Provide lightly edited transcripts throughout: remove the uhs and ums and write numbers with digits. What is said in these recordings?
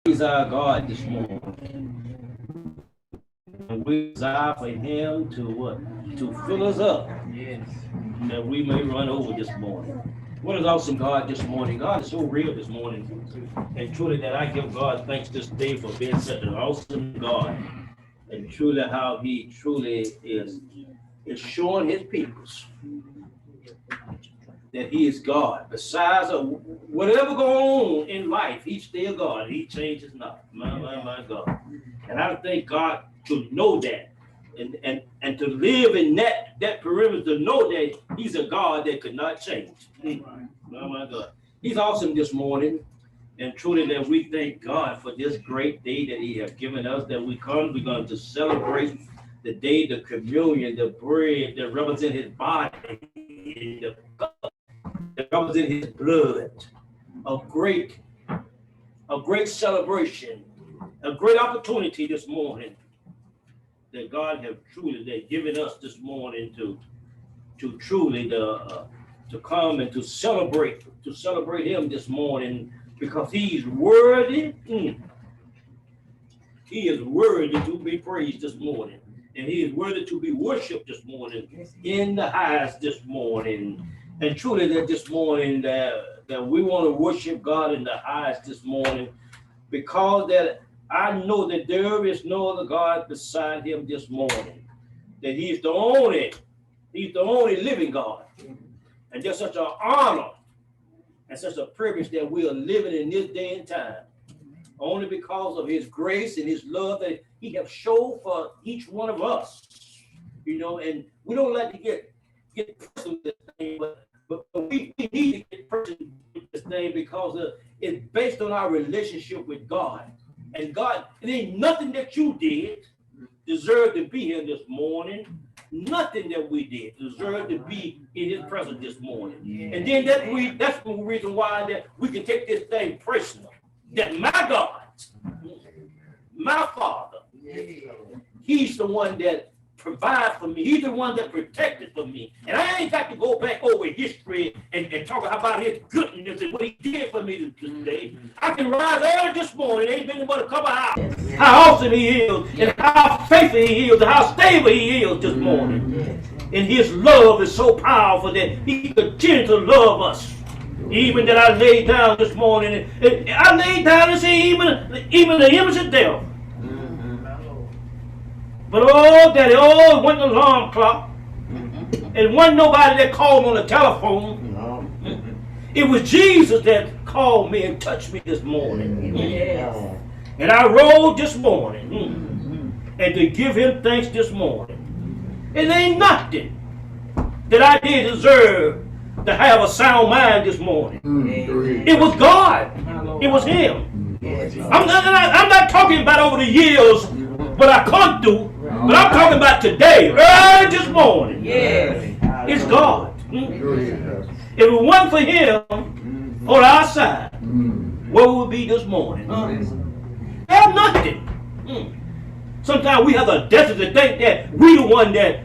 He's our God this morning. And we desire for him to what? To fill us up. Yes. That we may run over this morning. What is awesome God this morning? God is so real this morning. And truly that I give God thanks this day for being such an awesome God. And truly how he truly is showing his peoples that he is God. Besides whatever going on in life, he's still God. He changes not. My God. And I think God to know that and to live in that perimeter, to know that he's a God that could not change. My God. He's awesome this morning. And truly that we thank God for this great day that he has given us, that we're going to celebrate the day, the communion, the bread that represent his body, the cup that represent his blood. A great celebration, a great opportunity this morning that God has truly given us this morning to truly to come and to celebrate him this morning, because he's worthy. He is worthy to be praised this morning. And he is worthy to be worshiped this morning in the highest this morning. And truly that this morning that we want to worship God in the highest this morning, because that I know that there is no other God beside him this morning. That he's the only living God. And just such an honor and such a privilege that we are living in this day and time. Only because of his grace and his love that he has shown for each one of us. And we don't like to get personal with this thing, but we need to get personal with this thing because it's based on our relationship with God. And God, it ain't nothing that you did deserve to be here this morning. Nothing that we did deserve to be in his presence this morning. Yeah. And then that's the reason why that we can take this thing personal. That my God, my Father, he's the one that provides for me. He's the one that protected for me. And I ain't got to go back over history and talk about his goodness and what he did for me today. I can rise early this morning, ain't been but a couple hours. How awesome he is, and how faithful he is, and how stable he is this morning. And his love is so powerful that he continues to love us. Even that I laid down this morning, and I laid down and say, even the image of death. But Daddy, it wasn't an alarm clock. It wasn't nobody that called on the telephone. It was Jesus that called me and touched me this morning. And I rose this morning and to give him thanks this morning. It ain't nothing that I did deserve to have a sound mind this morning. It was God. It was him. I'm not talking about over the years what I couldn't do, but I'm talking about today, early this morning. It's God. If it wasn't for him on our side, where would we be this morning? Have nothing. Sometimes we have the audacity to think that we the one that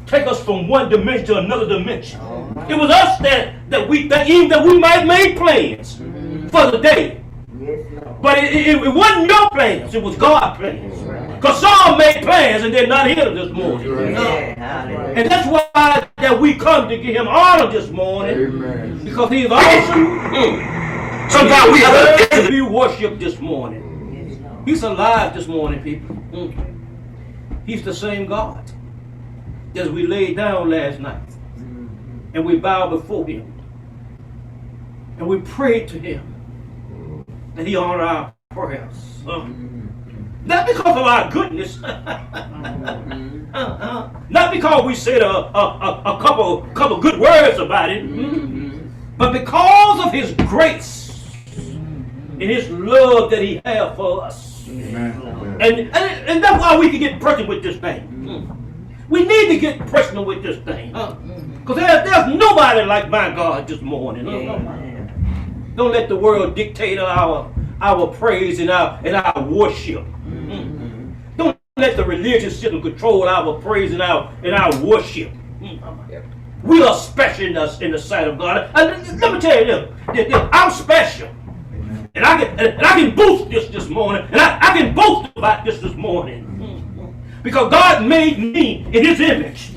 take us from one dimension to another dimension. It was us that we even that we might make plans for the day. But it wasn't your plans, it was God's plans. Because some made plans and they're not here this morning. And that's why that we come to give him honor this morning. Because he's awesome. Sometimes we have to be worshiped this morning. He's alive this morning, people. He's the same God as we laid down last night. And we bowed before him. And we prayed to him that he honor our prayers. Not because of our goodness. Not because we said a couple good words about it. But because of his grace and his love that he has for us. And that's why we can get personal with this thing. We need to get personal with this thing. Because there's nobody like my God this morning. Don't let the world dictate our praise and our worship. Don't let the religious system control our praise and our worship. We are special in the sight of God. Let me tell you this. I'm special. And I can boost this morning. And I can boast about this morning. Because God made me in his image.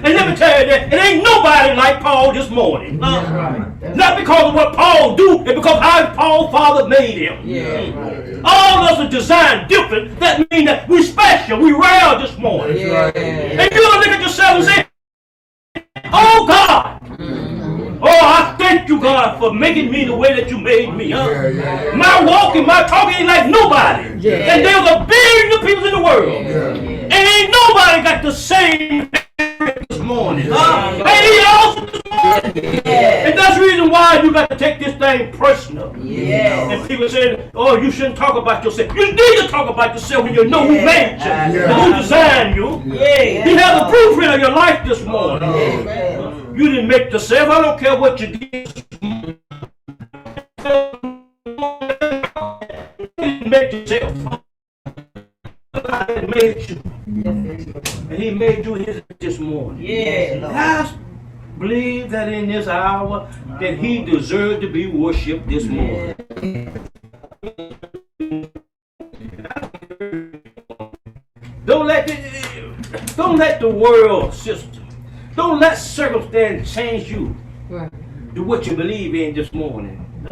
And let me tell you that it ain't nobody like Paul this morning. Not because of what Paul do, it's because how Paul's father made him. All of us are designed different. That means that we special, we rare this morning. And you're going to look at yourself and say, oh God, oh, I thank you, God, for making me the way that you made me. My walking, my talking ain't like nobody. And there's a billion people in the world. And ain't nobody got the same this morning. And he also this morning. And that's the reason why you got to take this thing personal. And people say, oh, you shouldn't talk about yourself. You need to talk about yourself when you know who made you, and who designed you. He has a blueprint of your life this morning. You didn't make yourself. I don't care what you did. You didn't make yourself. God made you. And he made you his this morning. I believe that in this hour that he deserved to be worshipped this morning. Don't let the world system, don't let circumstance change you to what you believe in this morning.